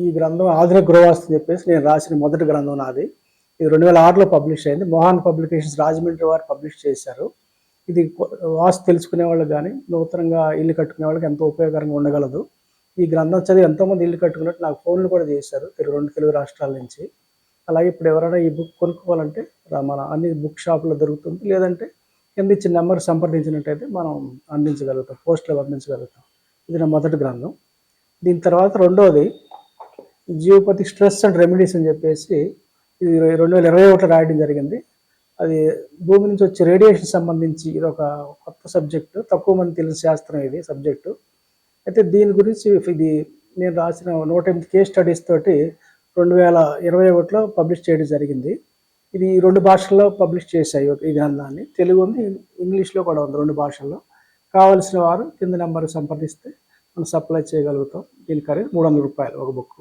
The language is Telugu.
ఈ గ్రంథం ఆధునిక గృహవాస్తు అని చెప్పేసి నేను రాసిన మొదటి గ్రంథం నాది. ఇది 2006లో పబ్లిష్ అయింది. మోహన్ పబ్లికేషన్స్ రాజమండ్రి వారు పబ్లిష్ చేశారు. ఇది వాస్తు తెలుసుకునే వాళ్ళకి కానీ, నూతనంగా ఇల్లు కట్టుకునే వాళ్ళకి ఎంతో ఉపయోగకరంగా ఉండగలదు. ఈ గ్రంథం చదివి ఎంతోమంది ఇల్లు కట్టుకున్నట్టు నాకు ఫోన్లు కూడా చేశారు 2 తెలుగు రాష్ట్రాల నుంచి. అలాగే ఇప్పుడు ఎవరైనా ఈ బుక్ కొనుక్కోవాలంటే మన అన్ని బుక్ షాపులో దొరుకుతుంది. లేదంటే కింద ఇచ్చిన నెంబర్ సంప్రదించినట్టయితే మనం అందించగలుగుతాం, పోస్టులో పంపించగలుగుతాం. ఇది నా మొదటి గ్రంథం. దీని తర్వాత రెండోది జియోపతి స్ట్రెస్ అండ్ రెమెడీస్ అని చెప్పేసి ఇది 2021లో రాయడం జరిగింది. అది భూమి నుంచి వచ్చే రేడియేషన్ సంబంధించి ఇది ఒక కొత్త సబ్జెక్టు, తక్కువ మంది తెలిసిన శాస్త్రం ఇది సబ్జెక్టు. అయితే దీని గురించి ఇది నేను రాసిన 108 కేస్ స్టడీస్ తోటి 2021లో పబ్లిష్ చేయడం జరిగింది. ఇది 2 భాషల్లో పబ్లిష్ చేశాయి ఈ గ్రంథాన్ని. తెలుగు ఉంది, ఇంగ్లీష్లో కూడా ఉంది 2 భాషల్లో. కావలసిన వారు కింద నెంబర్కి సంప్రదిస్తే మనం సప్లై చేయగలుగుతాం. దీని ఖరీదు రూ. 300 ఒక బుక్.